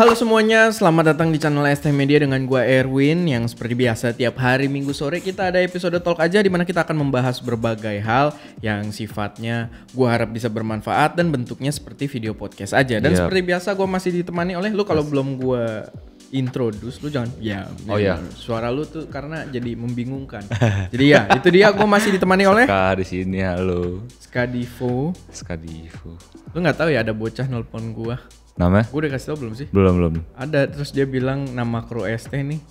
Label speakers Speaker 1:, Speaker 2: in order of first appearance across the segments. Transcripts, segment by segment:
Speaker 1: Halo semuanya, selamat datang di channel ST Media dengan gua Erwin yang seperti biasa tiap hari Minggu sore kita ada episode Talk aja di mana kita akan membahas berbagai hal yang sifatnya gua harap bisa bermanfaat dan bentuknya seperti video podcast aja. Dan seperti biasa gua masih ditemani oleh lu. Kalau belum gua introduce lu jangan suara lu tuh karena jadi membingungkan. Jadi ya, itu dia gua masih ditemani oleh
Speaker 2: Ska di sini, halo.
Speaker 1: Skadivo. Lu nggak tahu ya ada bocah nelpon gua.
Speaker 2: Nama?
Speaker 1: Gue udah kasih tau belum sih?
Speaker 2: Belum.
Speaker 1: Ada, terus dia bilang nama kru ST nih.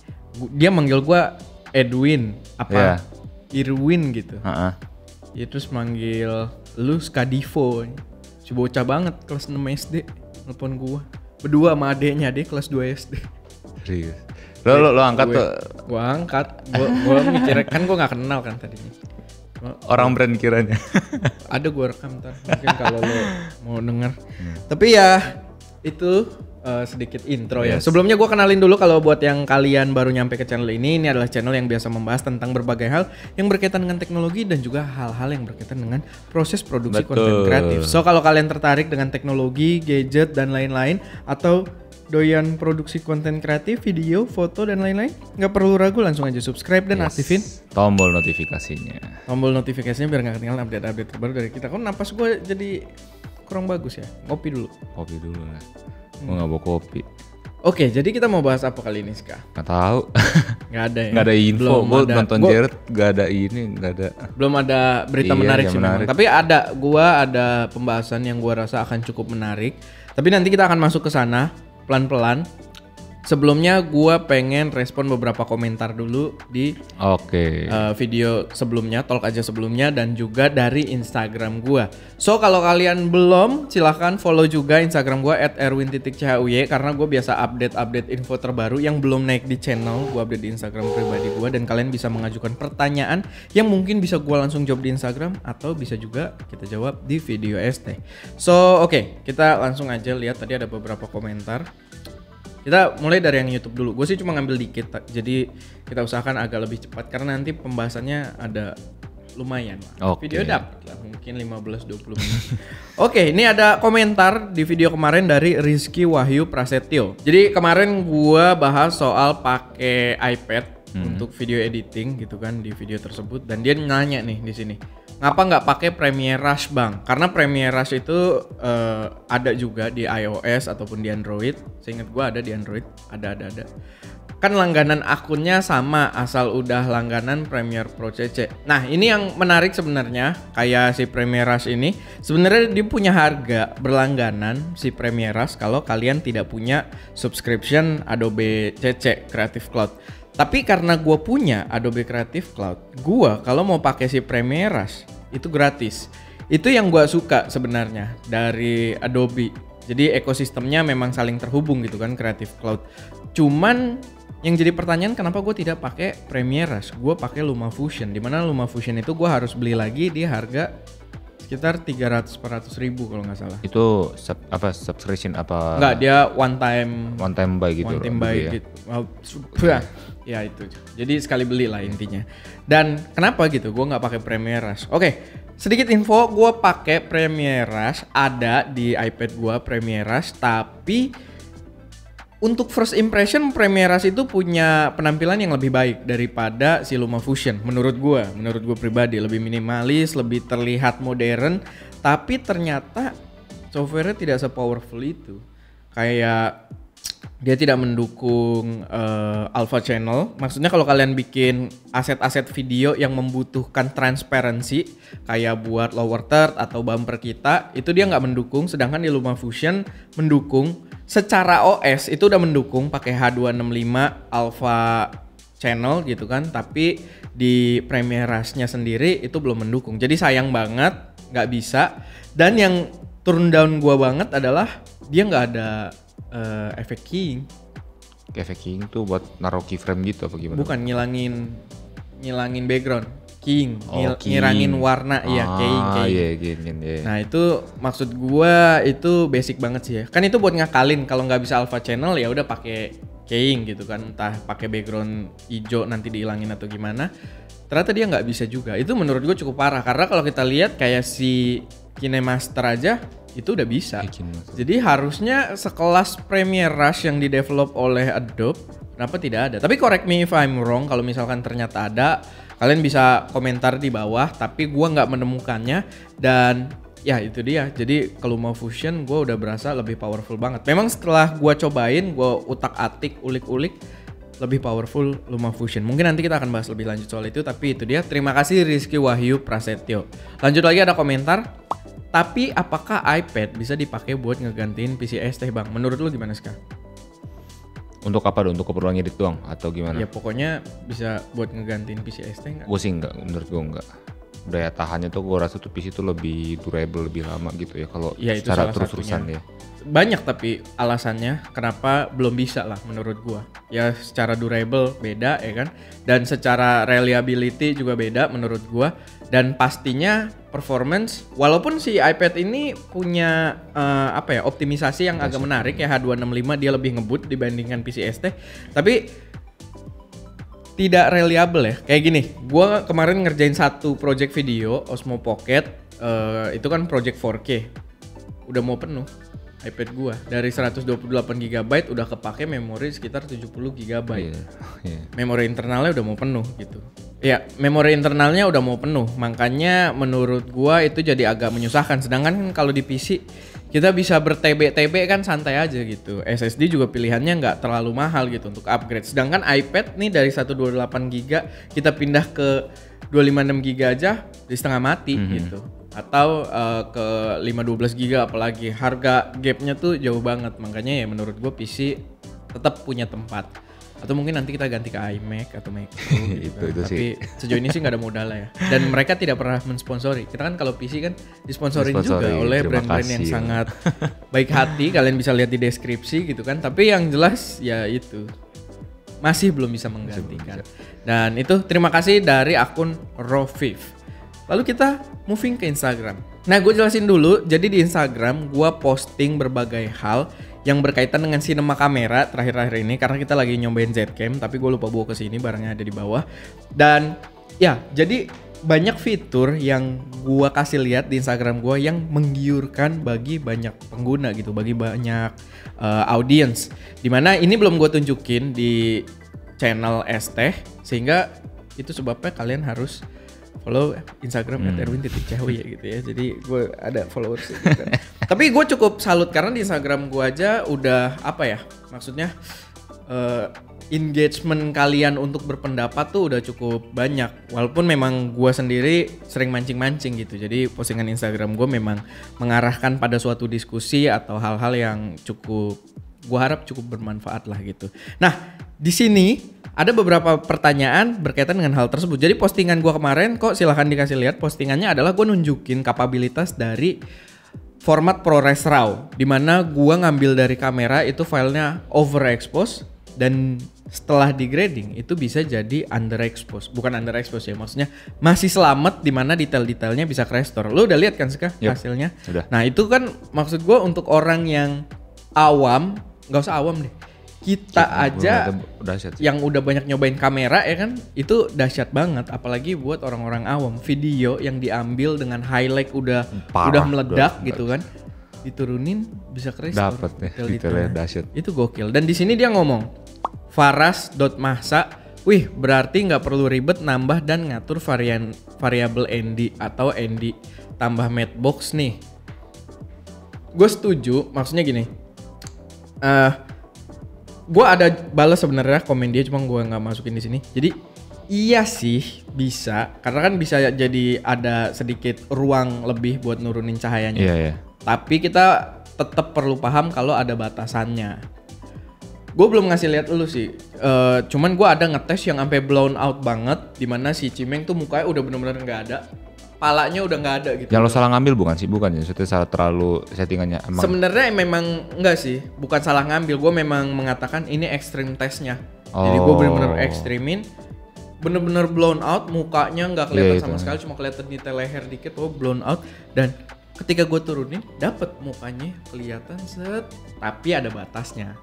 Speaker 1: Dia manggil gue Edwin, Irwin gitu. Ya terus manggil lu Skadivo. Si bocah banget kelas 6 SD nelpon gue. Berdua sama adeknya, dia kelas 2 SD.
Speaker 2: Serius? Lo angkat tuh?
Speaker 1: Gue angkat, gue mikir kan gue gak kenal kan tadinya.
Speaker 2: Orang brand kiranya.
Speaker 1: Ada gue rekam ntar, mungkin kalau lo mau denger. Tapi ya itu sedikit intro ya. Sebelumnya gue kenalin dulu kalau buat yang kalian baru nyampe ke channel ini adalah channel yang biasa membahas tentang berbagai hal yang berkaitan dengan teknologi dan juga hal-hal yang berkaitan dengan proses produksi konten kreatif. So kalau kalian tertarik dengan teknologi, gadget dan lain-lain atau doyan produksi konten kreatif, video, foto dan lain-lain, nggak perlu ragu, langsung aja subscribe dan aktifin
Speaker 2: tombol notifikasinya.
Speaker 1: Tombol notifikasinya biar nggak ketinggalan update-update terbaru dari kita. Kok napas gue jadi kurang bagus ya? Ngopi dulu lah. Gue nggak bawa kopi. Oke, jadi kita mau bahas apa kali ini, Ska?
Speaker 2: Nggak tahu.
Speaker 1: Nggak ada ya?
Speaker 2: Nggak ada info. Gue nonton Jared, nggak ada
Speaker 1: belum ada berita menarik sih memang. Tapi gua ada pembahasan yang gua rasa akan cukup menarik. Tapi nanti kita akan masuk ke sana pelan-pelan. Sebelumnya gue pengen respon beberapa komentar dulu di video sebelumnya, talk aja sebelumnya, dan juga dari Instagram gue. So kalau kalian belum, silahkan follow juga Instagram gue @erwin_chuy karena gue biasa update info terbaru yang belum naik di channel. Gue update di Instagram pribadi gue dan kalian bisa mengajukan pertanyaan yang mungkin bisa gue langsung jawab di Instagram atau bisa juga kita jawab di video ST. So kita langsung aja lihat, tadi ada beberapa komentar. Kita mulai dari yang YouTube dulu. Gue sih cuma ngambil dikit, jadi kita usahakan agak lebih cepat karena nanti pembahasannya ada lumayan. Video dapat lah, mungkin 15-20 menit. Ini ada komentar di video kemarin dari Rizky Wahyu Prasetyo. Jadi kemarin gue bahas soal pakai iPad untuk video editing gitu kan di video tersebut, dan dia nanya nih di sini. Ngapa nggak pakai Premiere Rush bang? Karena Premiere Rush itu ada juga di iOS ataupun di Android. Seingat gue ada di Android, ada. Kan langganan akunnya sama, asal udah langganan Premiere Pro CC. Nah ini yang menarik sebenarnya, kayak si Premiere Rush ini. Sebenarnya dia punya harga berlangganan si Premiere Rush kalau kalian tidak punya subscription Adobe CC Creative Cloud. Tapi karena gue punya Adobe Creative Cloud, gue kalau mau pakai si Premiere Rush itu gratis. Itu yang gue suka sebenarnya dari Adobe. Jadi ekosistemnya memang saling terhubung gitu kan, Creative Cloud. Cuman yang jadi pertanyaan, kenapa gue tidak pakai Premiere Rush? Gue pakai LumaFusion. Dimana LumaFusion itu gue harus beli lagi di harga sekitar 300-400 ribu kalau nggak salah.
Speaker 2: Itu subscription apa?
Speaker 1: Enggak, dia one time buy gitu. Ya itu. Jadi sekali beli lah intinya. Dan kenapa gitu? Gue nggak pakai Premiere Rush. Sedikit info, gue pakai Premiere Rush, ada di iPad gue Premiere Rush, tapi untuk first impression Premiere Rush itu punya penampilan yang lebih baik daripada si LumaFusion menurut gue pribadi. Lebih minimalis, lebih terlihat modern, tapi ternyata software-nya tidak se-powerful itu. Kayak dia tidak mendukung alpha channel. Maksudnya kalau kalian bikin aset-aset video yang membutuhkan transparansi kayak buat lower third atau bumper kita, itu dia nggak mendukung. Sedangkan di LumaFusion mendukung. Secara OS itu udah mendukung pakai H265 alpha channel gitu kan. Tapi di Premiere Rush-nya sendiri itu belum mendukung. Jadi sayang banget nggak bisa. Dan yang turn down gua banget adalah dia nggak ada efek keying.
Speaker 2: Efek keying tuh buat naruh keyframe gitu apa gimana?
Speaker 1: Bukan, ngilangin background. Keying, ngilangin warna, keying. Nah itu maksud gua itu basic banget sih ya. Kan itu buat ngakalin kalau nggak bisa alpha channel ya udah pakai keying gitu kan. Entah pakai background hijau nanti dihilangin atau gimana. ternyata dia nggak bisa juga. Itu menurut gue cukup parah karena kalau kita lihat kayak si KineMaster aja itu udah bisa. Jadi harusnya sekelas Premiere Rush yang didevelop oleh Adobe, kenapa tidak ada? Tapi correct me if I'm wrong, kalau misalkan ternyata ada, kalian bisa komentar di bawah. Tapi gua nggak menemukannya dan ya itu dia. Jadi ke LumaFusion gua udah berasa lebih powerful banget. Memang setelah gua cobain, gua utak-atik, ulik-ulik, lebih powerful LumaFusion. Mungkin nanti kita akan bahas lebih lanjut soal itu. Tapi itu dia. Terima kasih Rizky Wahyu Prasetyo. Lanjut lagi ada komentar. Tapi apakah iPad bisa dipakai buat ngegantiin PC ST bang? Menurut lu gimana sekarang?
Speaker 2: Untuk apa? Untuk keperluan ngedit doang atau gimana?
Speaker 1: Ya pokoknya bisa buat ngegantiin PC ST nggak?
Speaker 2: Gue sih nggak, menurut gue nggak. Daya tahannya tuh gue rasa tuh PC tuh lebih durable, lebih lama gitu ya kalau
Speaker 1: ya,
Speaker 2: secara terus-terusan ya.
Speaker 1: Banyak tapi alasannya kenapa belum bisa lah menurut gua. Ya secara durable beda ya kan. Dan secara reliability juga beda menurut gua. Dan pastinya performance, walaupun si iPad ini punya optimisasi yang agak menarik ya, H265 dia lebih ngebut dibandingkan PC ST, tapi tidak reliable ya. Kayak gini, gua kemarin ngerjain satu project video Osmo Pocket, itu kan project 4K, udah mau penuh iPad gua. Dari 128 GB udah kepake memori sekitar 70 GB. Memori internalnya udah mau penuh gitu. Ya, memori internalnya udah mau penuh. Makanya menurut gua itu jadi agak menyusahkan. Sedangkan kalau di PC kita bisa ber-TB kan santai aja gitu. SSD juga pilihannya nggak terlalu mahal gitu untuk upgrade. Sedangkan iPad nih dari 128 GB kita pindah ke 256 GB aja di setengah mati gitu. Atau ke 512 GB apalagi. Harga gapnya tuh jauh banget. Makanya ya menurut gue PC tetap punya tempat. Atau mungkin nanti kita ganti ke iMac atau Mac gitu.
Speaker 2: itu
Speaker 1: Tapi sejauh ini sih nggak ada modal lah ya. Dan mereka tidak pernah mensponsori. Kita kan kalau PC kan disponsorin juga oleh brand-brand yang sangat baik hati. Kalian bisa lihat di deskripsi gitu kan. Tapi yang jelas ya itu masih belum bisa menggantikan. Dan itu terima kasih dari akun Roviv. Lalu kita moving ke Instagram. Nah gue jelasin dulu. Jadi di Instagram gue posting berbagai hal yang berkaitan dengan cinema kamera terakhir-terakhir ini, karena kita lagi nyobain Zcam, tapi gue lupa bawa ke sini, barangnya ada di bawah. Dan ya, jadi banyak fitur yang gue kasih lihat di Instagram gue yang menggiurkan bagi banyak pengguna gitu, bagi banyak audience. Dimana ini belum gue tunjukin di channel ST, sehingga itu sebabnya kalian harus follow Instagram @erwin.ciawi ya gitu ya. Jadi gue ada followers gitu. Tapi gue cukup salut karena di Instagram gue aja udah maksudnya engagement kalian untuk berpendapat tuh udah cukup banyak. Walaupun memang gue sendiri sering mancing-mancing gitu. Jadi postingan Instagram gue memang mengarahkan pada suatu diskusi atau hal-hal yang gue harap cukup bermanfaat lah gitu. Nah di sini ada beberapa pertanyaan berkaitan dengan hal tersebut. Jadi postingan gue kemarin kok silahkan dikasih lihat. Postingannya adalah gue nunjukin kapabilitas dari format ProRes RAW, dimana gue ngambil dari kamera itu filenya overexpose dan setelah degrading itu bisa jadi underexpose. Bukan underexpose ya, maksudnya masih selamat dimana detail-detailnya bisa ke-restore. Lo udah lihat kan Ska hasilnya?
Speaker 2: Sudah.
Speaker 1: Nah itu kan maksud gue untuk orang yang awam, gak usah awam deh, kita aja yang udah banyak nyobain kamera ya kan, itu dahsyat banget. Apalagi buat orang-orang awam, video yang diambil dengan highlight udah meledak gitu kan, diturunin bisa ke-restore.
Speaker 2: Dapet detailnya dahsyat.
Speaker 1: Itu gokil. Dan di sini dia ngomong Faras.mahsa, wih berarti nggak perlu ribet nambah dan ngatur variabel ND atau ND tambah matchbox nih. Gue setuju, maksudnya gini. Gue ada balas sebenarnya komen dia, cuma gue nggak masukin di sini. Jadi iya sih bisa, karena kan bisa jadi ada sedikit ruang lebih buat nurunin cahayanya.
Speaker 2: Iya.
Speaker 1: Tapi kita tetap perlu paham kalau ada batasannya. Gue belum ngasih lihat lu sih, cuman gue ada ngetes yang sampai blown out banget, dimana si Cimeng tuh mukanya udah bener-bener nggak ada. Palanya udah nggak ada gitu.
Speaker 2: Yang lo salah ngambil bukan ya? Maksudnya salah terlalu settingannya emang.
Speaker 1: Sebenarnya memang enggak sih, bukan salah ngambil. Gue memang mengatakan ini extreme testnya. Jadi gue bener-bener ekstremin, bener-bener blown out, mukanya nggak kelihatan sama sekali, cuma kelihatan detail leher dikit, blown out. Dan ketika gue turunin, dapet mukanya kelihatan set, tapi ada batasnya.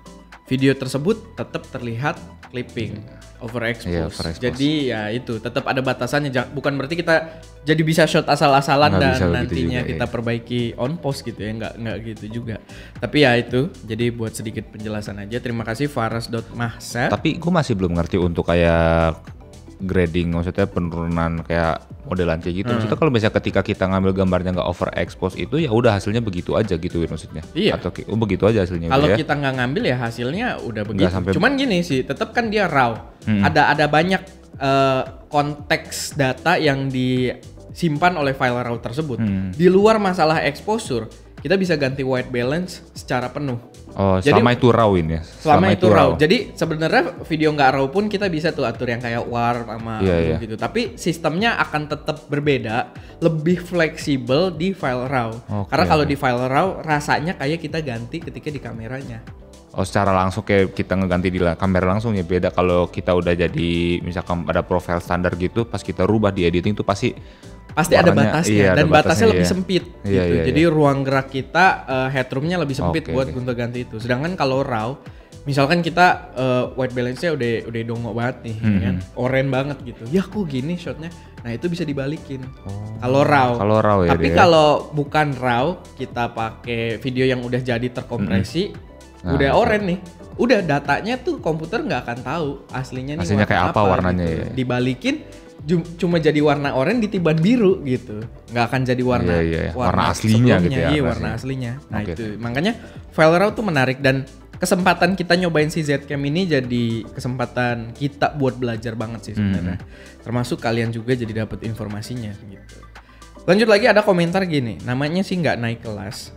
Speaker 1: video tersebut tetap terlihat clipping, overexpose. Jadi ya itu tetap ada batasannya. Bukan berarti kita jadi bisa shot asal-asalan dan nantinya kita perbaiki on post gitu ya, nggak gitu juga. Tapi ya itu, jadi buat sedikit penjelasan aja. Terima kasih Faras.mahset.
Speaker 2: Tapi gue masih belum ngerti untuk kayak grading, maksudnya penurunan kayak modelan kayak gitu. Maksudnya kalau misalnya ketika kita ngambil gambarnya nggak overexpose itu ya udah hasilnya begitu aja gitu maksudnya.
Speaker 1: Iya.
Speaker 2: Atau begitu aja hasilnya.
Speaker 1: Kalau kita nggak ngambil ya hasilnya udah begitu. Cuman gini sih, tetap kan dia raw. Ada banyak konteks data yang disimpan oleh file raw tersebut. Di luar masalah exposure, kita bisa ganti white balance secara penuh.
Speaker 2: Oh, jadi, selama itu raw ini ya?
Speaker 1: Selama itu raw. Jadi sebenarnya video nggak raw pun kita bisa tuh atur yang kayak warp sama gitu. Tapi sistemnya akan tetap berbeda, lebih fleksibel di file raw. Karena kalau di file raw rasanya kayak kita ganti ketika di kameranya.
Speaker 2: Oh, secara langsung kayak kita ngeganti di kamera langsung ya, beda kalau kita udah jadi misalkan ada profile standar gitu, pas kita rubah di editing tuh pasti
Speaker 1: ada batasnya, dan batasnya lebih sempit gitu. Jadi ruang gerak kita headroomnya lebih sempit buat gonta-ganti itu. Sedangkan kalau raw, misalkan kita white balance-nya udah dongo banget nih, kan, orange banget gitu. Ya kok gini shotnya? Nah itu bisa dibalikin. Kalau raw ya. Tapi kalau bukan raw, kita pakai video yang udah jadi terkompresi, udah orange nih. Udah datanya tuh komputer nggak akan tahu aslinya nih
Speaker 2: kayak apa warnanya
Speaker 1: gitu.
Speaker 2: Ya.
Speaker 1: Dibalikin cuma jadi warna oranye ditiban biru gitu, nggak akan jadi warna
Speaker 2: aslinya gitu ya.
Speaker 1: Iya, warna aslinya. Nah itu makanya file raw tuh menarik, dan kesempatan kita nyobain si Zcam ini jadi kesempatan kita buat belajar banget sih sebenarnya. Termasuk kalian juga jadi dapat informasinya gitu. Lanjut lagi, ada komentar gini, namanya sih nggak naik kelas,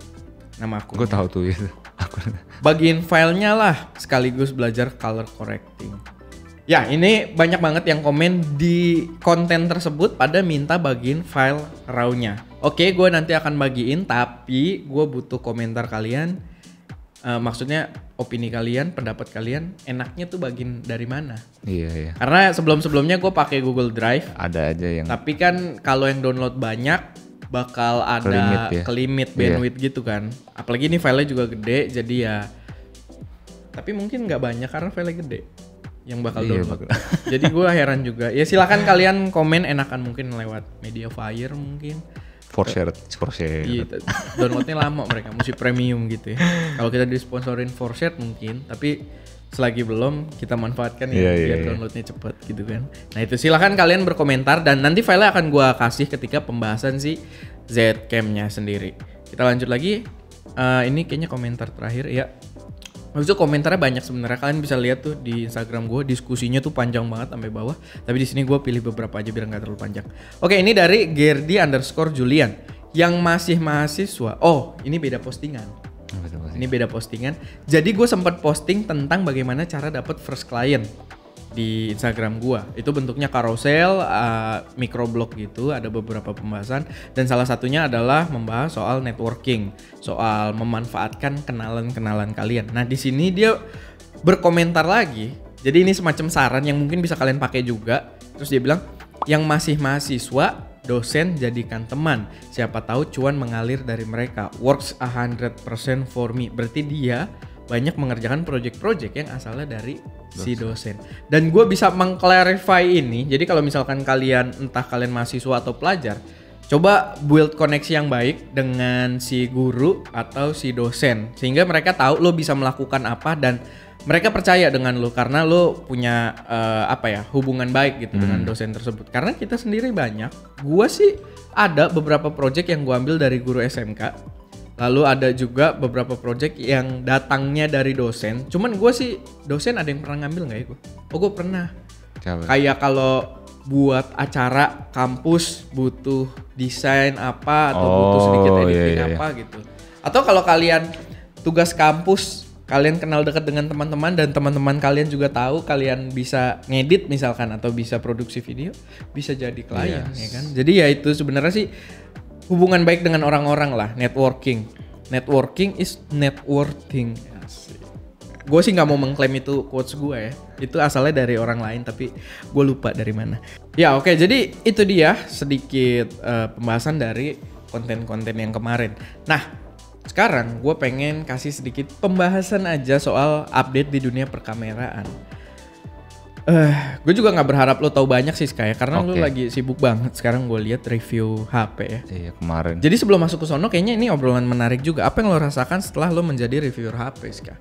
Speaker 1: nama aku.
Speaker 2: Gue tahu tuh gitu.
Speaker 1: Bagiin filenya lah sekaligus belajar color correcting. Ya, ini banyak banget yang komen di konten tersebut pada minta bagiin file raw-nya. Oke, gue nanti akan bagiin, tapi gue butuh komentar kalian. Maksudnya opini kalian, pendapat kalian, enaknya tuh bagiin dari mana?
Speaker 2: Iya.
Speaker 1: Karena sebelum-sebelumnya gue pakai Google Drive.
Speaker 2: Ada aja yang.
Speaker 1: Tapi kan kalau yang download banyak, bakal ada kelimit bandwidth gitu kan. Apalagi ini filenya juga gede, jadi ya. Tapi mungkin nggak banyak karena filenya gede yang bakal download. Jadi gue heran juga. Ya silakan kalian komen, enakan mungkin lewat Mediafire mungkin.
Speaker 2: For share.
Speaker 1: Iya, downloadnya lama mereka, mesti premium gitu ya. Kalau kita disponsorin for share mungkin, tapi selagi belum kita manfaatkan ya biar downloadnya cepet gitu kan. Nah itu silakan kalian berkomentar, dan nanti filenya akan gue kasih ketika pembahasan si Zcam-nya sendiri. Kita lanjut lagi. Ini kayaknya komentar terakhir ya. Habis itu komentarnya banyak sebenarnya, kalian bisa lihat tuh di Instagram gue, diskusinya tuh panjang banget sampai bawah. Tapi di sini gue pilih beberapa aja biar nggak terlalu panjang. Oke, ini dari Gerdi_Julian yang masih mahasiswa. Oh, ini beda postingan. Ini beda postingan. Jadi gue sempat posting tentang bagaimana cara dapat first client di Instagram gua. Itu bentuknya carousel, microblog gitu, ada beberapa pembahasan, dan salah satunya adalah membahas soal networking, soal memanfaatkan kenalan-kenalan kalian. Nah, di sini dia berkomentar lagi. Jadi ini semacam saran yang mungkin bisa kalian pakai juga. Terus dia bilang, yang masih mahasiswa, dosen jadikan teman. Siapa tahu cuan mengalir dari mereka. Works 100% for me. Berarti dia banyak mengerjakan project-project yang asalnya dari si dosen. Dan gue bisa mengclarify ini. Jadi kalau misalkan kalian, entah kalian mahasiswa atau pelajar, coba build koneksi yang baik dengan si guru atau si dosen, sehingga mereka tahu lo bisa melakukan apa dan mereka percaya dengan lo karena lo punya hubungan baik gitu dengan dosen tersebut. Karena kita sendiri banyak, gue sih ada beberapa project yang gue ambil dari guru SMK. Lalu ada juga beberapa project yang datangnya dari dosen. Cuman gue sih dosen ada yang pernah ngambil nggak ya gue? Oh, gue pernah. Kayak kalau buat acara kampus butuh desain apa atau butuh sedikit editing apa gitu. Atau kalau kalian tugas kampus, kalian kenal dekat dengan teman-teman dan teman-teman kalian juga tahu kalian bisa ngedit misalkan atau bisa produksi video, bisa jadi klien ya kan. Jadi ya itu sebenarnya sih hubungan baik dengan orang-orang lah, networking. Networking is networking. Gue sih nggak mau mengklaim itu quotes gue ya. Itu asalnya dari orang lain tapi gue lupa dari mana. Ya oke, jadi itu dia sedikit pembahasan dari konten-konten yang kemarin. Nah, sekarang gue pengen kasih sedikit pembahasan aja soal update di dunia perkameraan. Gue juga nggak berharap lo tahu banyak sih Sky, karena lo lagi sibuk banget sekarang. Gue lihat review HP ya.
Speaker 2: Iya kemarin.
Speaker 1: Jadi sebelum masuk ke sono, kayaknya ini obrolan menarik juga. Apa yang lo rasakan setelah lo menjadi reviewer HP Sky?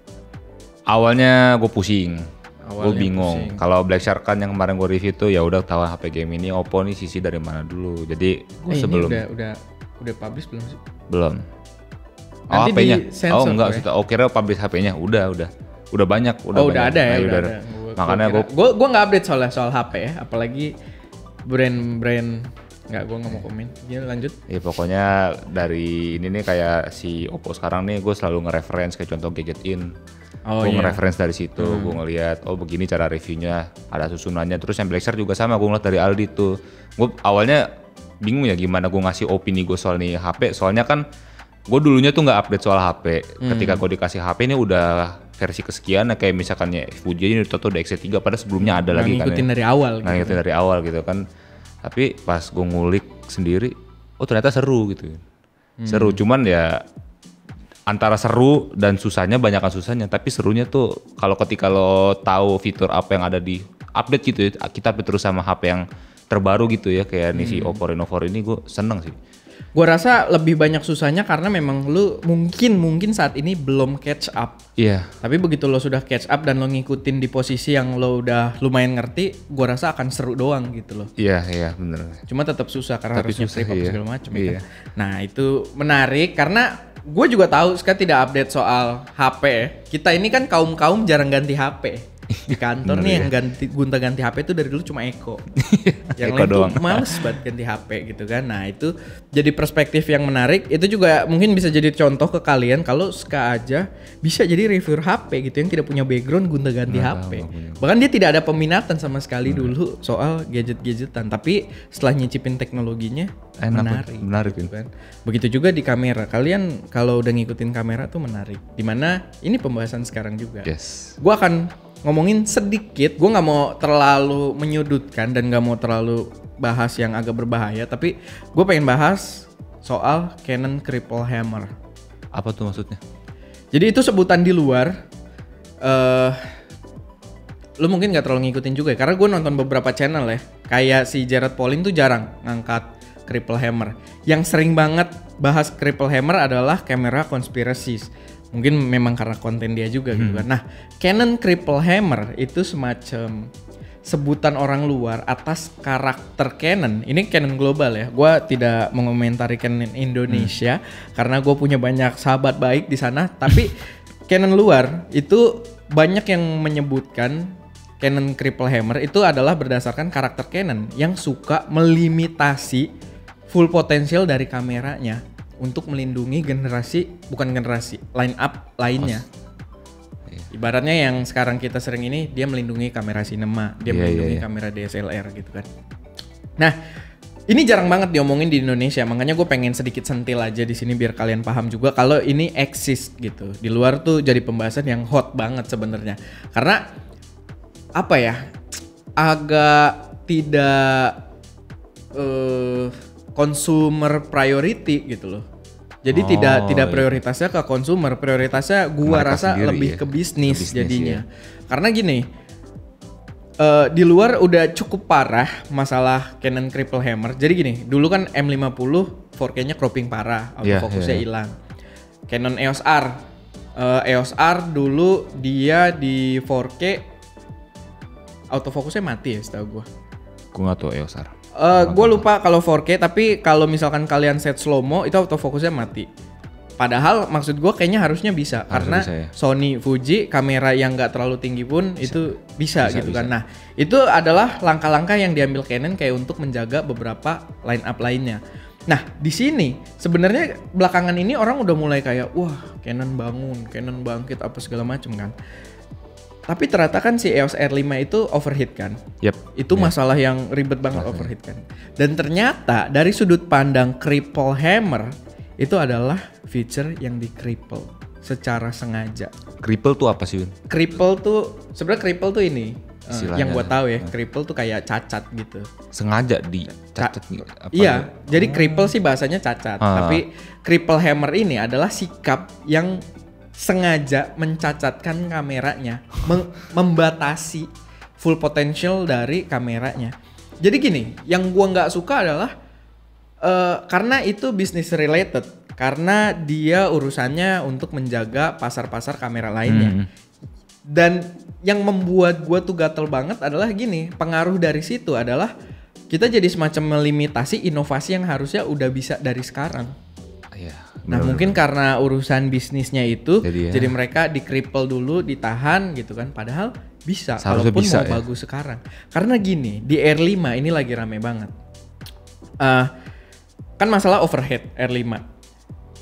Speaker 2: Awalnya gue pusing. Gue bingung. Kalau Black Shark kan yang kemarin gue review tuh ya udah tahu HP game ini Oppo nih sisi dari mana dulu. Jadi gue sebelum
Speaker 1: ini udah publish belum sih?
Speaker 2: Belum.
Speaker 1: Nanti
Speaker 2: HP-nya.
Speaker 1: Oh
Speaker 2: enggak, kira publish HP-nya. Udah banyak.
Speaker 1: Udah ada ya.
Speaker 2: Udah. Makanya
Speaker 1: gue nggak update soal HP ya. Apalagi brand nggak, gue nggak mau komen. Gini lanjut.
Speaker 2: Ya pokoknya dari ini nih kayak si Oppo sekarang nih gue selalu nge-reference kayak contoh Gadget-in. Gue nge-reference dari situ, gue ngeliat begini cara reviewnya, ada susunannya. Terus yang Black Shark juga sama, gue ngeliat dari Aldi tuh. Gue awalnya bingung ya gimana gue ngasih opini gue soal nih HP. Soalnya kan gue dulunya tuh nggak update soal HP. Ketika gue dikasih HP ini udah versi kesekian, kayak misalkannya Fuji ini udah X3, padahal sebelumnya ada lagi kan.
Speaker 1: Ngikutin dari awal.
Speaker 2: Ngikutin dari awal gitu kan. Tapi pas gue ngulik sendiri, ternyata seru gitu. Seru, cuman ya antara seru dan susahnya, banyakan susahnya. Tapi serunya tuh kalau ketika lo tahu fitur apa yang ada di update gitu ya, kita update terus sama HP yang terbaru gitu ya, kayak nih si Oppo Reno 4 ini, gue seneng sih.
Speaker 1: Gue rasa lebih banyak susahnya karena memang lu mungkin saat ini belum catch up.
Speaker 2: Iya.
Speaker 1: Tapi begitu lo sudah catch up dan lo ngikutin di posisi yang lo udah lumayan ngerti, gue rasa akan seru doang gitu loh.
Speaker 2: Iya bener.
Speaker 1: Cuma tetap susah karena harus nge-save apa segala macam.
Speaker 2: Iya.
Speaker 1: Kan? Nah itu menarik karena gue juga tahu sekarang tidak update soal HP. Kita ini kan kaum jarang ganti HP. Di kantor nih yang ganti HP itu dari dulu cuma Eko. Yang lain tuh males banget ganti HP gitu kan. Nah itu jadi perspektif yang menarik. Itu juga mungkin bisa jadi contoh ke kalian kalau Ska aja bisa jadi reviewer HP gitu yang tidak punya background gonta-ganti HP. Bahkan dia tidak ada peminatan sama sekali dulu soal gadget-gadgetan. Tapi setelah nyicipin teknologinya menarik gitu kan. Begitu juga di kamera. Kalian kalau udah ngikutin kamera tuh menarik. Dimana ini pembahasan sekarang juga.
Speaker 2: Yes.
Speaker 1: Gue akan ngomongin sedikit, gue nggak mau terlalu menyudutkan dan nggak mau terlalu bahas yang agak berbahaya, tapi gue pengen bahas soal Canon Triple Hammer.
Speaker 2: Apa tuh maksudnya?
Speaker 1: Jadi itu sebutan di luar, lu mungkin nggak terlalu ngikutin juga ya, karena gue nonton beberapa channel ya, kayak si Jared Polin tuh jarang ngangkat Triple Hammer. Yang sering banget bahas Triple Hammer adalah kamera conspiracies. Mungkin memang karena konten dia juga gitu kan. Nah, Canon Triple Hammer itu semacam sebutan orang luar atas karakter Canon. Ini Canon global ya. Gua tidak mengomentari Canon Indonesia karena gue punya banyak sahabat baik di sana. Tapi Canon luar itu banyak yang menyebutkan Canon Triple Hammer itu adalah berdasarkan karakter Canon yang suka melimitasi full potensial dari kameranya untuk melindungi line up lainnya. Ibaratnya yang sekarang kita sering ini, dia melindungi kamera cinema, dia melindungi kamera DSLR gitu kan. Nah, ini jarang banget diomongin di Indonesia, makanya gue pengen sedikit sentil aja di sini biar kalian paham juga kalau ini exist gitu. Di luar tuh jadi pembahasan yang hot banget sebenarnya. Karena apa ya? Agak tidak consumer priority gitu loh. Jadi tidak prioritasnya ke consumer, prioritasnya gua rasa sendiri, lebih ke bisnis jadinya. Ya. Karena gini, di luar udah cukup parah masalah Canon Triple Hammer. Jadi gini, dulu kan M50 4K-nya cropping parah, autofokusnya hilang. Canon EOS R, EOS R dulu dia di 4K autofokusnya mati ya setahu gua.
Speaker 2: Gua nggak tahu EOS R.
Speaker 1: Gue lupa kalau 4K, tapi kalau misalkan kalian set slow-mo itu autofokusnya mati. Padahal maksud gue kayaknya harusnya bisa karena bisa, ya? Sony, Fuji kamera yang nggak terlalu tinggi pun itu bisa gitu kan. Nah itu adalah langkah-langkah yang diambil Canon kayak untuk menjaga beberapa line up lainnya. Nah di sini sebenarnya belakangan ini orang udah mulai kayak wah Canon bangun, Canon bangkit apa segala macam kan. Tapi ternyata kan si EOS R5 itu overheat kan. Itu masalah yang ribet banget overheat kan. Dan ternyata dari sudut pandang Triple Hammer itu adalah feature yang di cripple secara sengaja.
Speaker 2: Cripple tuh apa sih?
Speaker 1: Cripple tuh sebenarnya cripple tuh ini
Speaker 2: istilahnya.
Speaker 1: Yang gue tahu ya, cripple tuh kayak cacat gitu.
Speaker 2: Sengaja dicacat gitu.
Speaker 1: Iya, jadi cripple sih bahasanya cacat. Tapi cripple hammer ini adalah sikap yang sengaja mencacatkan kameranya, membatasi full potential dari kameranya. Jadi gini, yang gua nggak suka adalah karena itu business related, karena dia urusannya untuk menjaga pasar-pasar kamera lainnya. Dan yang membuat gue tuh gatel banget adalah gini, pengaruh dari situ adalah kita jadi semacam melimitasi inovasi yang harusnya udah bisa dari sekarang.
Speaker 2: Iya.
Speaker 1: Nah mungkin karena urusan bisnisnya itu, jadi mereka di-cripple dulu, ditahan gitu kan. Padahal bisa, kalaupun bisa, mau bagus sekarang. Karena gini, di R5 ini lagi rame banget. Kan masalah overhead R5.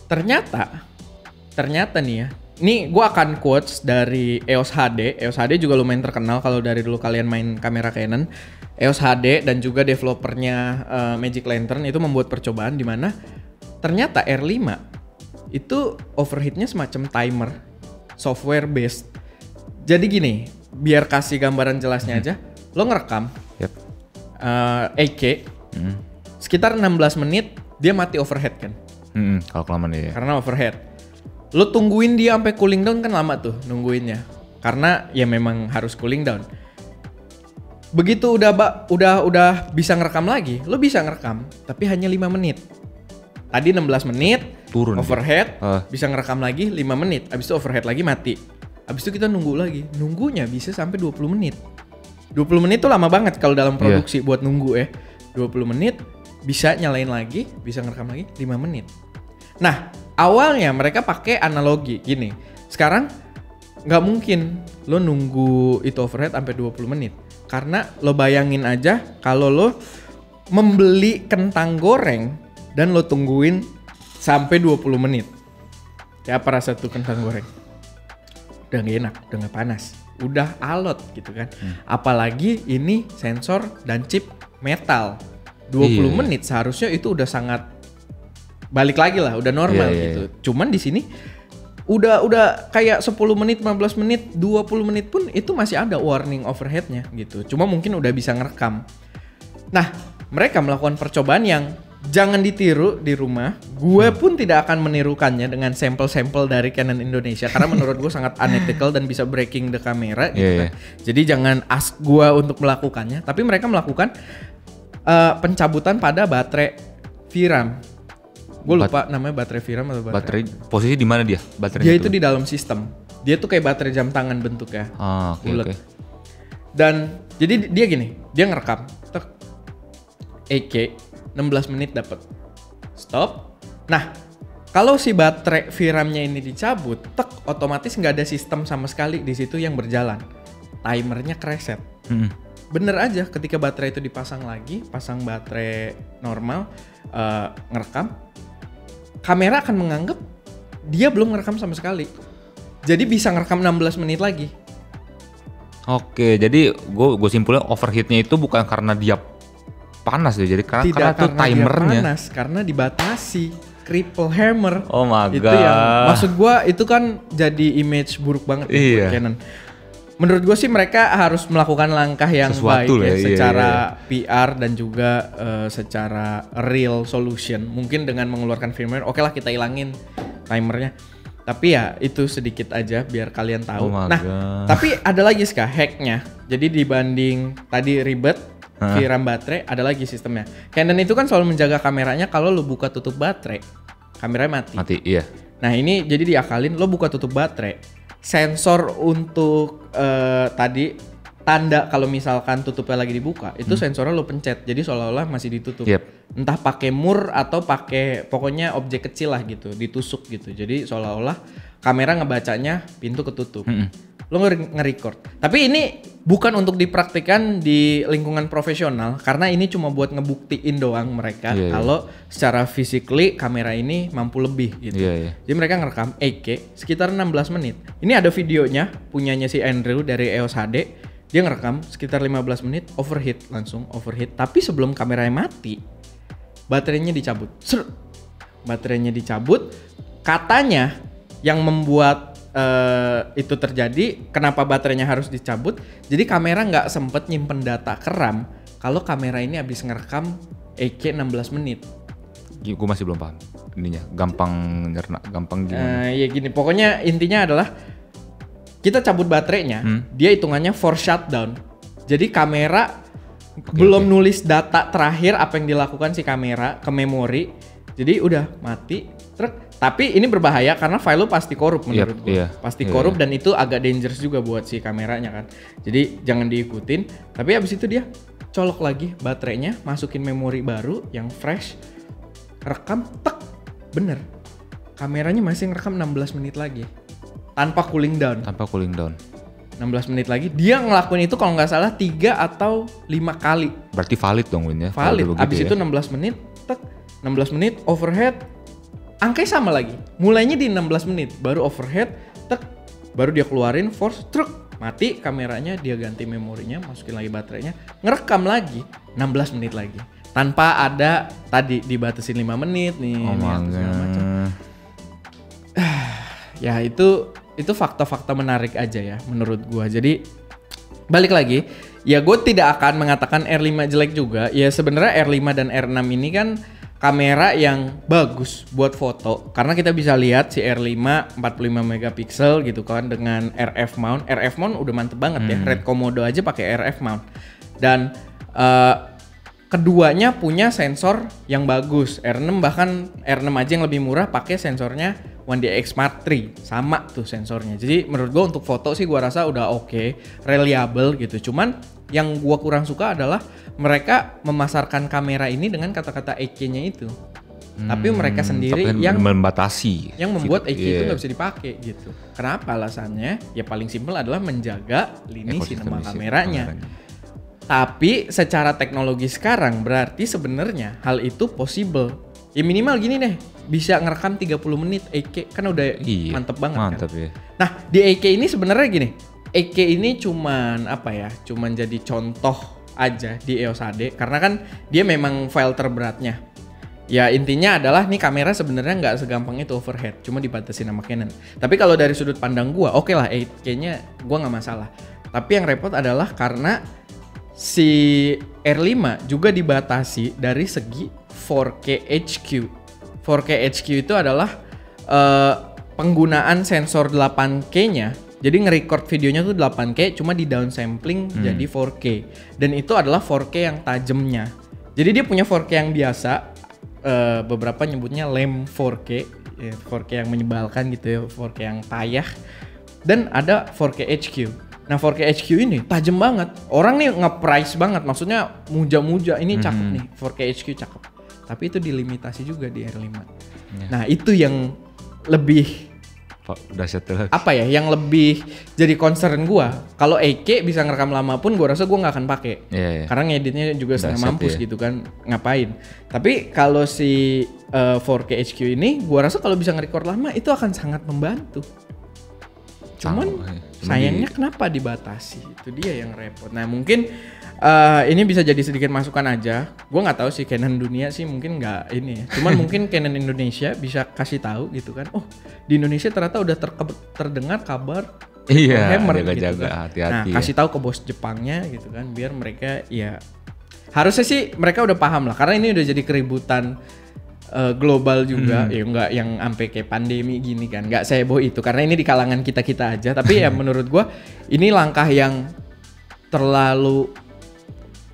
Speaker 1: Ternyata nih ya, ini gue akan quotes dari EOS HD. EOS HD juga lumayan terkenal kalau dari dulu kalian main kamera Canon. EOS HD dan juga developernya Magic Lantern itu membuat percobaan di mana ternyata R5 itu overheatnya semacam timer, software based. Jadi gini, biar kasih gambaran jelasnya aja, lo ngerekam 8K, sekitar 16 menit dia mati overhead kan?
Speaker 2: Kalau kelamaan ya.
Speaker 1: Karena overhead. Lo tungguin dia sampai cooling down kan lama tuh nungguinnya. Karena ya memang harus cooling down. Begitu udah bisa ngerekam lagi, lo bisa ngerekam tapi hanya 5 menit. Tadi 16 menit
Speaker 2: turun
Speaker 1: overhead, bisa ngerekam lagi 5 menit, habis itu overhead lagi mati. Habis itu kita nunggu lagi. Nunggunya bisa sampai 20 menit. 20 menit tuh lama banget kalau dalam produksi buat nunggu ya. 20 menit bisa nyalain lagi, bisa ngerekam lagi 5 menit. Nah, awalnya mereka pakai analogi gini. Sekarang nggak mungkin lo nunggu itu overhead sampai 20 menit. Karena lo bayangin aja kalau lo membeli kentang goreng dan lo tungguin sampai 20 menit. Kayak apa rasa tuh kentang goreng? Udah gak enak, udah gak panas. Udah alot gitu kan. Apalagi ini sensor dan chip metal. 20 menit seharusnya itu udah sangat balik lagi lah, udah normal gitu. Cuman di sini udah kayak 10 menit, 15 menit, 20 menit pun itu masih ada warning overheadnya gitu. Cuma mungkin udah bisa ngerekam. Nah, mereka melakukan percobaan yang jangan ditiru di rumah. Gue pun tidak akan menirukannya dengan sampel-sampel dari Canon Indonesia karena menurut gue sangat unethical dan bisa breaking the camera gitu kan. Jadi jangan ask gue untuk melakukannya, tapi mereka melakukan pencabutan pada baterai VRAM. Gue lupa namanya baterai VRAM atau
Speaker 2: baterai. Posisi di mana dia? Baterainya
Speaker 1: dia itu di dalam sistem. Dia tuh kayak baterai jam tangan bentuknya.
Speaker 2: Okay.
Speaker 1: Dan jadi dia gini, dia ngerekam 8K 16 menit dapat. Stop. Nah, kalau si baterai VRAM-nya ini dicabut, otomatis nggak ada sistem sama sekali di situ yang berjalan. Timernya kereset. Bener aja ketika baterai itu dipasang lagi, pasang baterai normal, ngerekam, kamera akan menganggap dia belum ngerekam sama sekali. Jadi bisa ngerekam 16 menit lagi.
Speaker 2: Oke, jadi gue simpulnya overheatnya itu bukan karena dia panas ya, jadi karena tuh timernya.
Speaker 1: Dia panas, karena dibatasi. Cripple hammer.
Speaker 2: Oh my god.
Speaker 1: Itu yang maksud gue itu kan jadi image buruk banget buat Canon. Menurut gue sih mereka harus melakukan langkah yang baik ya, secara PR dan juga secara real solution. Mungkin dengan mengeluarkan firmware, oke lah kita hilangin timernya. Tapi ya itu sedikit aja biar kalian tahu. Tapi ada lagi hacknya. Jadi dibanding tadi ribet VRAM baterai, ada lagi sistemnya. Canon itu kan selalu menjaga kameranya kalau lo buka tutup baterai, kameranya mati. Iya. Nah ini jadi diakalin, lo buka tutup baterai. Sensor untuk tadi tanda kalau misalkan tutupnya lagi dibuka itu sensornya lo pencet jadi seolah-olah masih ditutup. Entah pakai mur atau pakai pokoknya objek kecil lah gitu, ditusuk gitu. Jadi seolah-olah kamera ngebacanya pintu ketutup. Lo nge-record. Tapi ini bukan untuk dipraktikkan di lingkungan profesional karena ini cuma buat ngebuktiin doang mereka kalau secara physically kamera ini mampu lebih gitu. Jadi mereka ngerekam 8K sekitar 16 menit. Ini ada videonya punyanya si Andrew dari EOS HD. Dia ngerekam sekitar 15 menit overheat tapi sebelum kameranya mati baterainya dicabut. Baterainya dicabut, katanya yang membuat itu terjadi, kenapa baterainya harus dicabut? Jadi kamera nggak sempet nyimpen data ke RAM kalau kamera ini habis ngerekam 8K 16 menit.
Speaker 2: Gue masih belum paham ininya, gampang gimana?
Speaker 1: Ya gini, pokoknya intinya adalah kita cabut baterainya, dia hitungannya force shutdown. Jadi kamera belum nulis data terakhir apa yang dilakukan si kamera ke memori, jadi udah mati. Tapi ini berbahaya karena file lo pasti korup menurut gue. Pasti korup dan itu agak dangerous juga buat si kameranya kan. Jadi jangan diikutin. Tapi abis itu dia colok lagi baterainya, masukin memori baru yang fresh, rekam, bener. Kameranya masih ngerekam 16 menit lagi. Tanpa cooling down. 16 menit lagi. Dia ngelakuin itu kalau nggak salah 3 atau 5 kali.
Speaker 2: Berarti valid dong Win ya?
Speaker 1: Valid. Abis itu 16 menit, 16 menit overhead. Angkanya sama lagi, mulainya di 16 menit, baru overhead, baru dia keluarin force, mati kameranya, dia ganti memorinya, masukin lagi baterainya, ngerekam lagi 16 menit lagi, tanpa ada tadi dibatasin 5 menit nih, segala macam. Ya itu fakta-fakta menarik aja ya menurut gua. Jadi balik lagi, ya gue tidak akan mengatakan R5 jelek juga. Ya sebenarnya R5 dan R6 ini kan kamera yang bagus buat foto karena kita bisa lihat si R5 45 megapiksel gitu kan dengan RF mount. RF mount udah mantep banget ya. Red Komodo aja pakai RF mount. Dan keduanya punya sensor yang bagus. R6 bahkan R6 aja yang lebih murah pakai sensornya 1DX Mark III. Sama tuh sensornya. Jadi menurut gua untuk foto sih gua rasa udah oke, reliable gitu. Cuman yang gua kurang suka adalah mereka memasarkan kamera ini dengan kata-kata 8K-nya itu. Tapi mereka sendiri yang
Speaker 2: membatasi.
Speaker 1: Yang membuat 8K itu nggak bisa dipakai gitu. Kenapa alasannya? Ya paling simpel adalah menjaga lini sinema kameranya. Tapi secara teknologi sekarang berarti sebenarnya hal itu possible. Ya minimal gini deh, bisa ngerekam 30 menit 8K kan udah mantep banget kan. Ya. Nah, di 8K ini sebenarnya gini, 8K ini cuman jadi contoh aja di EOS HD karena kan dia memang file terberatnya. Ya intinya adalah nih kamera sebenarnya nggak segampang itu overhead, cuma dibatasi sama Canon. Tapi kalau dari sudut pandang gua, oke lah 8K-nya gua nggak masalah. Tapi yang repot adalah karena si R5 juga dibatasi dari segi 4K HQ. 4K HQ itu adalah penggunaan sensor 8K-nya. Jadi nge-record videonya tuh 8K cuma di downsampling jadi 4K. Dan itu adalah 4K yang tajamnya. Jadi dia punya 4K yang biasa, beberapa nyebutnya lame 4K, 4K yang menyebalkan gitu ya, 4K yang payah. Dan ada 4K HQ. Nah 4K HQ ini tajam banget. Orang nih nge-price banget, maksudnya muja-muja ini cakep nih, 4K HQ cakep. Tapi itu dilimitasi juga di R5. Ya. Nah itu yang lebih yang lebih jadi concern gua. Kalau 8K bisa ngerekam lama pun gua rasa gua nggak akan pakai. Karena ngeditnya juga setengah mampus gitu kan, ngapain. Tapi kalau si 4K HQ ini gua rasa kalau bisa nge-record lama itu akan sangat membantu. Cuman sayangnya kenapa dibatasi? Itu dia yang repot. Nah mungkin ini bisa jadi sedikit masukan aja. Gue nggak tahu sih Canon dunia sih mungkin nggak ini ya. Cuman mungkin Canon Indonesia bisa kasih tahu gitu kan. Oh di Indonesia ternyata udah terdengar kabar hammer gitu kan. Hati-hati. Nah kasih tahu ke bos Jepangnya gitu kan. Biar mereka ya harusnya sih mereka udah paham lah. Karena ini udah jadi keributan global juga. Ya nggak yang sampai kayak pandemi gini kan. Nggak seheboh itu. Karena ini di kalangan kita aja. Tapi ya menurut gue ini langkah yang terlalu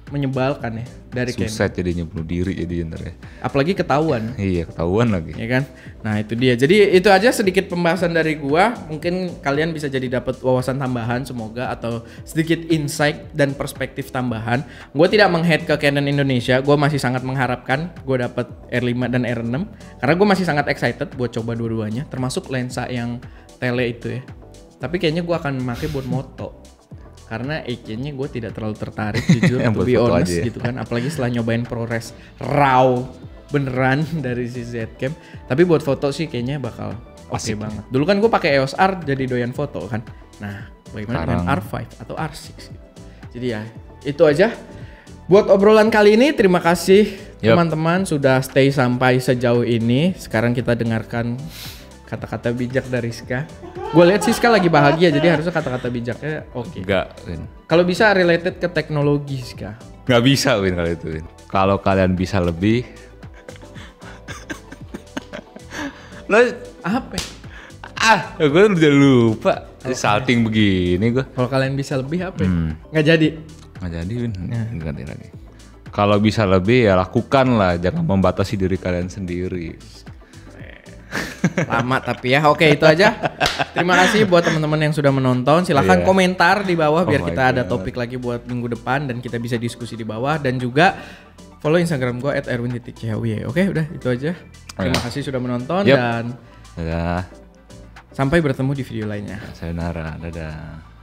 Speaker 1: menyebalkan ya dari Canon.
Speaker 2: Susah jadinya bunuh diri jadi ntar ya.
Speaker 1: Apalagi ketahuan.
Speaker 2: Iya ketahuan lagi.
Speaker 1: Ya kan. Nah itu dia. Jadi itu aja sedikit pembahasan dari gua. Mungkin kalian bisa jadi dapat wawasan tambahan semoga atau sedikit insight dan perspektif tambahan. Gua tidak meng-hate ke Canon Indonesia. Gua masih sangat mengharapkan gua dapat R5 dan R6 karena gua masih sangat excited buat coba dua-duanya. Termasuk lensa yang tele itu ya. Tapi kayaknya gua akan memakai buat moto. Karena 8K-nya gue tidak terlalu tertarik jujur to be honest gitu kan. Apalagi setelah nyobain ProRes RAW beneran dari si Zcam. Tapi buat foto sih kayaknya bakal oke banget. Dulu kan gue pakai EOS R jadi doyan foto kan. Nah bagaimana dengan R5 atau R6 gitu. Jadi ya itu aja. Buat obrolan kali ini terima kasih teman-teman sudah stay sampai sejauh ini. Sekarang kita dengarkan Kata-kata bijak dari Siska. Gue lihat Siska lagi bahagia, jadi harusnya kata-kata bijaknya oke.
Speaker 2: Enggak, Win.
Speaker 1: Kalau bisa related ke teknologi, Siska.
Speaker 2: Nggak bisa, Win, kalau itu, Win. Kalau kalian bisa lebih... Lo
Speaker 1: apa?
Speaker 2: Gue udah lupa. Salting begini gue.
Speaker 1: Kalau kalian bisa lebih apa? Nggak jadi.
Speaker 2: Nggak jadi, Win. Ganti lagi. Kalau bisa lebih ya lakukan lah, jangan membatasi diri kalian sendiri.
Speaker 1: Lama tapi ya. Oke, itu aja. Terima kasih buat teman-teman yang sudah menonton. Silahkan komentar di bawah biar kita ada topik lagi buat minggu depan dan kita bisa diskusi di bawah, dan juga follow Instagram gue @erwin_chw. Oke, udah itu aja. Terima kasih sudah menonton dan
Speaker 2: dadah.
Speaker 1: Sampai bertemu di video lainnya.
Speaker 2: Sayonara, dadah.